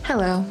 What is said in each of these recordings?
Hello,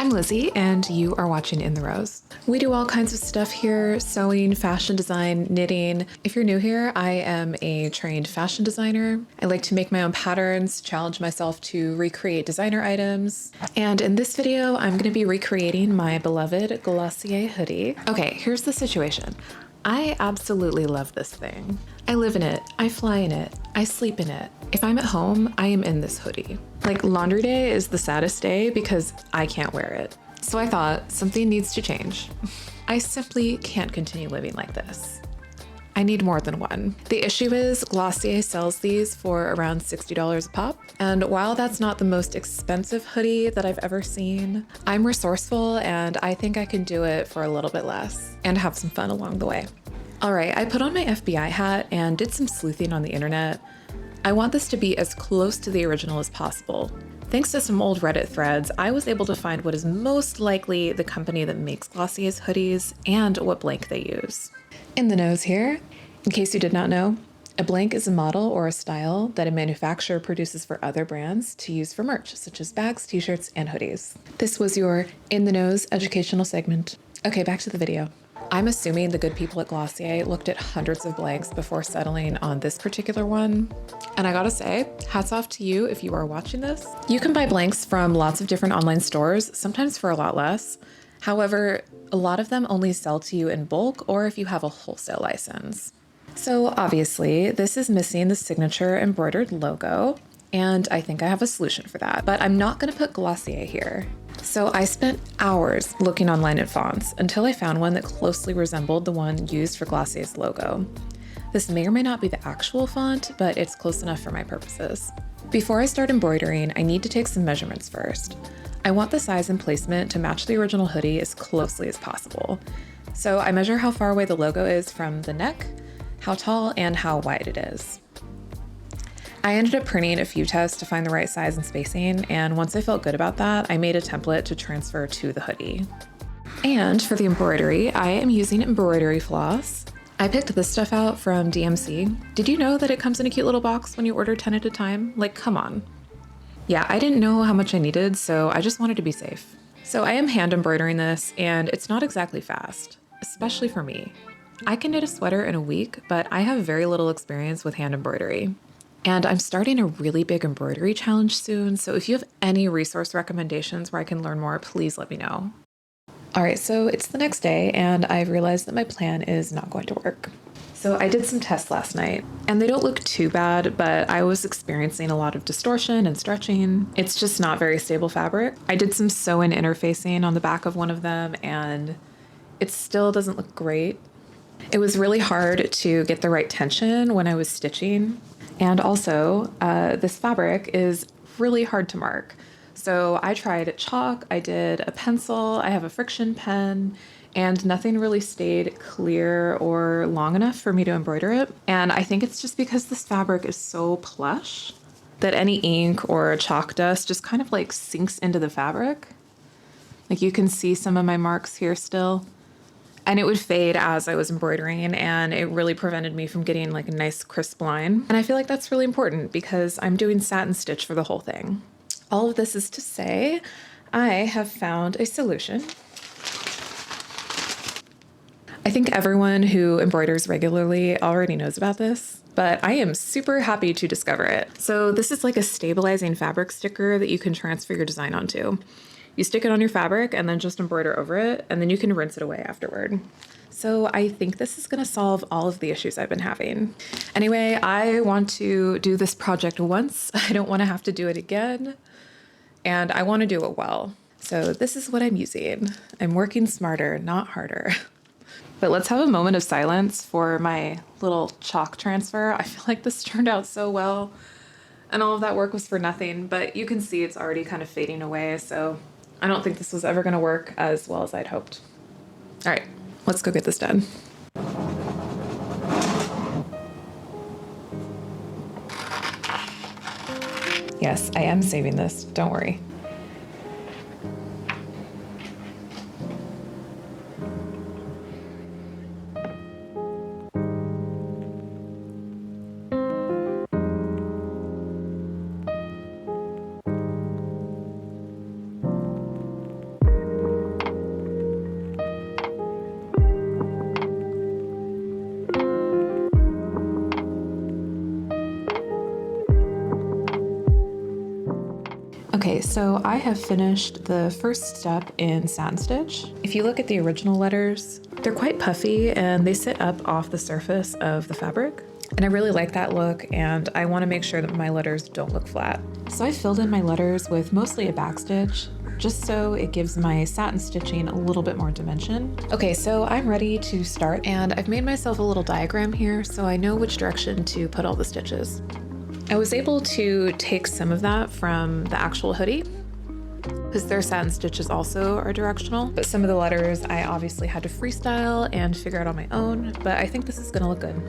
I'm Lizzie and you are watching In the Rose. We do all kinds of stuff here, sewing, fashion design, knitting. If you're new here, I am a trained fashion designer. I like to make my own patterns, challenge myself to recreate designer items. And in this video, I'm gonna be recreating my beloved Glossier hoodie. Okay, here's the situation. I absolutely love this thing. I live in it, I fly in it, I sleep in it. If I'm at home, I am in this hoodie. Like, laundry day is the saddest day because I can't wear it. So I thought something needs to change. I simply can't continue living like this. I need more than one. The issue is Glossier sells these for around $60 a pop. And while that's not the most expensive hoodie that I've ever seen, I'm resourceful and I think I can do it for a little bit less and have some fun along the way. All right, I put on my FBI hat and did some sleuthing on the internet. I want this to be as close to the original as possible. Thanks to some old Reddit threads, I was able to find what is most likely the company that makes Glossier's hoodies and what blank they use. In the nose here, in case you did not know, a blank is a model or a style that a manufacturer produces for other brands to use for merch, such as bags, t-shirts, and hoodies. This was your In the Nose educational segment. Okay, back to the video. I'm assuming the good people at Glossier looked at hundreds of blanks before settling on this particular one. And I gotta say, hats off to you if you are watching this. You can buy blanks from lots of different online stores, sometimes for a lot less. However, a lot of them only sell to you in bulk or if you have a wholesale license. So obviously, this is missing the signature embroidered logo, and I think I have a solution for that, but I'm not gonna put Glossier here. So I spent hours looking online at fonts until I found one that closely resembled the one used for Glossier's logo. This may or may not be the actual font, but it's close enough for my purposes. Before I start embroidering, I need to take some measurements first. I want the size and placement to match the original hoodie as closely as possible. So I measure how far away the logo is from the neck, how tall, and how wide it is. I ended up printing a few tests to find the right size and spacing, and once I felt good about that, I made a template to transfer to the hoodie. And for the embroidery, I am using embroidery floss. I picked this stuff out from DMC. Did you know that it comes in a cute little box when you order 10 at a time? Like, come on. Yeah, I didn't know how much I needed, so I just wanted to be safe. So I am hand embroidering this, and it's not exactly fast, especially for me. I can knit a sweater in a week, but I have very little experience with hand embroidery. And I'm starting a really big embroidery challenge soon, so if you have any resource recommendations where I can learn more, please let me know. All right, so it's the next day, and I've realized that my plan is not going to work. So I did some tests last night, and they don't look too bad, but I was experiencing a lot of distortion and stretching. It's just not very stable fabric. I did some sew-in interfacing on the back of one of them, and it still doesn't look great. It was really hard to get the right tension when I was stitching. And also, this fabric is really hard to mark. So I tried chalk, I did a pencil, I have a friction pen, and nothing really stayed clear or long enough for me to embroider it. And I think it's just because this fabric is so plush that any ink or chalk dust just kind of like sinks into the fabric. Like, you can see some of my marks here still. And it would fade as I was embroidering, and it really prevented me from getting like a nice crisp line. And I feel like that's really important because I'm doing satin stitch for the whole thing. All of this is to say, I have found a solution. I think everyone who embroiders regularly already knows about this, but I am super happy to discover it. So this is like a stabilizing fabric sticker that you can transfer your design onto. You stick it on your fabric and then just embroider over it, and then you can rinse it away afterward. So I think this is gonna solve all of the issues I've been having. Anyway, I want to do this project once. I don't wanna have to do it again, and I wanna do it well. So this is what I'm using. I'm working smarter, not harder. But let's have a moment of silence for my little chalk transfer. I feel like this turned out so well, and all of that work was for nothing, but you can see it's already kind of fading away, so I don't think this was ever gonna work as well as I'd hoped. All right, let's go get this done. Yes, I am saving this, don't worry. Okay, so I have finished the first step in satin stitch. If you look at the original letters, they're quite puffy and they sit up off the surface of the fabric. And I really like that look, and I want to make sure that my letters don't look flat. So I filled in my letters with mostly a backstitch, just so it gives my satin stitching a little bit more dimension. Okay, so I'm ready to start, and I've made myself a little diagram here so I know which direction to put all the stitches. I was able to take some of that from the actual hoodie, because their satin stitches also are directional, but some of the letters I obviously had to freestyle and figure out on my own, but I think this is gonna look good.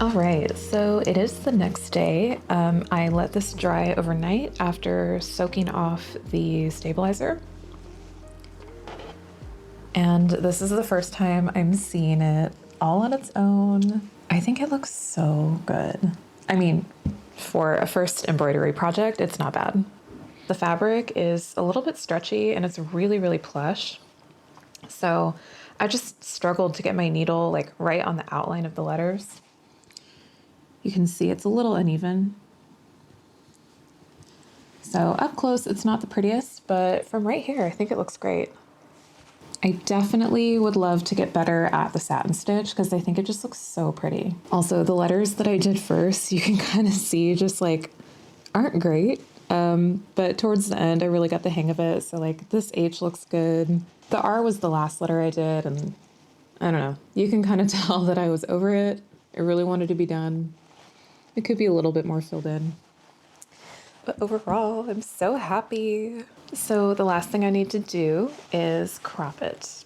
All right, so it is the next day. I let this dry overnight after soaking off the stabilizer. And this is the first time I'm seeing it all on its own. I think it looks so good. I mean, for a first embroidery project, it's not bad. The fabric is a little bit stretchy and it's really, really plush. So I just struggled to get my needle like right on the outline of the letters. You can see it's a little uneven. So up close, it's not the prettiest, but from right here, I think it looks great. I definitely would love to get better at the satin stitch because I think it just looks so pretty. Also, the letters that I did first, you can kind of see just like aren't great. But towards the end, I really got the hang of it. So like this H looks good. The R was the last letter I did, and I don't know. You can kind of tell that I was over it. I really wanted to be done. It could be a little bit more filled in. But overall, I'm so happy. So the last thing I need to do is crop it.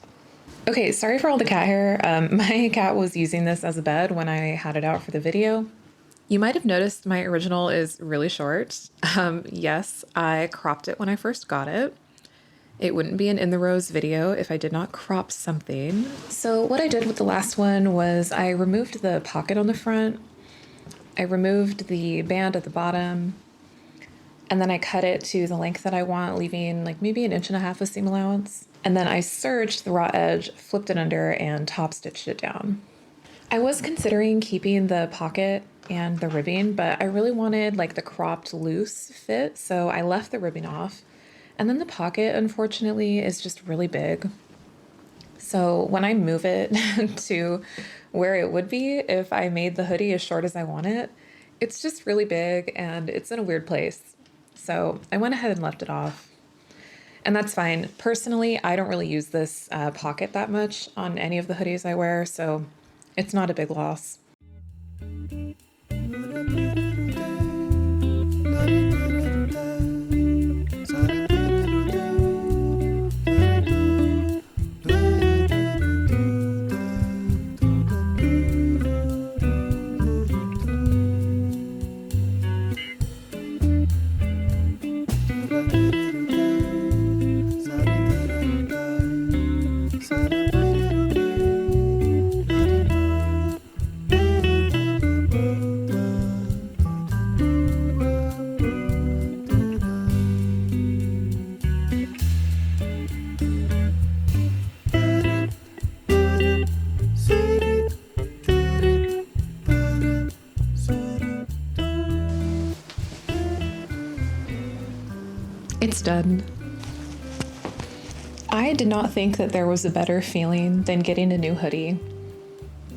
Okay, sorry for all the cat hair. My cat was using this as a bed when I had it out for the video. You might have noticed my original is really short. Yes, I cropped it when I first got it. It wouldn't be an In the Rows video if I did not crop something. So what I did with the last one was I removed the pocket on the front. I removed the band at the bottom, and then I cut it to the length that I want, leaving like maybe 1.5 inches of seam allowance. And then I serged the raw edge, flipped it under, and top stitched it down. I was considering keeping the pocket and the ribbing, but I really wanted like the cropped loose fit, so I left the ribbing off. And then the pocket, unfortunately, is just really big. So when I move it to where it would be if I made the hoodie as short as I want it, it's just really big and it's in a weird place. So I went ahead and left it off. And that's fine. Personally, I don't really use this pocket that much on any of the hoodies I wear, so it's not a big loss. It's done. I did not think that there was a better feeling than getting a new hoodie.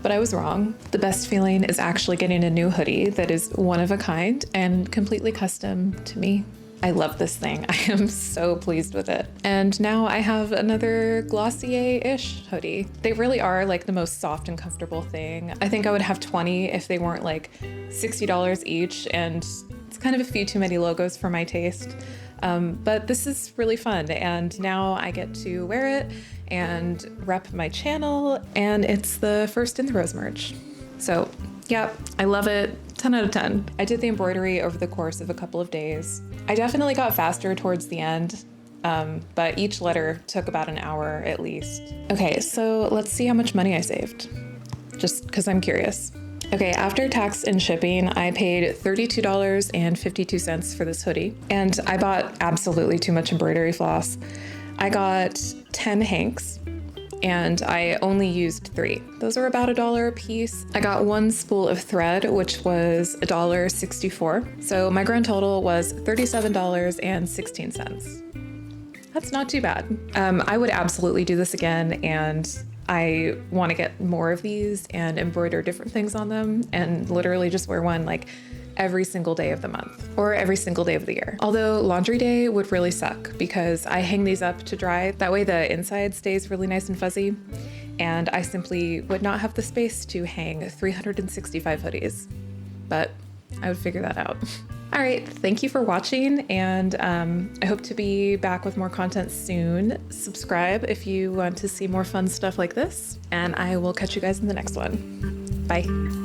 but I was wrong. The best feeling is actually getting a new hoodie that is one of a kind and completely custom to me. I love this thing. I am so pleased with it. And now I have another Glossier-ish hoodie. They really are like the most soft and comfortable thing. I think I would have 20 if they weren't like $60 each, and it's kind of a few too many logos for my taste. But this is really fun, and now I get to wear it and rep my channel, and it's the first In the Rose merch. So yeah, I love it. 10 out of 10. I did the embroidery over the course of a couple of days. I definitely got faster towards the end, but each letter took about an hour at least. Okay, so let's see how much money I saved, just because I'm curious. Okay, after tax and shipping, I paid $32.52 for this hoodie, and I bought absolutely too much embroidery floss. I got 10 hanks, and I only used 3. Those are about $1 a piece. I got 1 spool of thread, which was $1.64. So my grand total was $37.16. That's not too bad. I would absolutely do this again, and I want to get more of these and embroider different things on them and literally just wear one like every single day of the month or every single day of the year. Although laundry day would really suck because I hang these up to dry. That way the inside stays really nice and fuzzy, and I simply would not have the space to hang 365 hoodies, but I would figure that out. All right, thank you for watching, and I hope to be back with more content soon. Subscribe if you want to see more fun stuff like this, and I will catch you guys in the next one. Bye.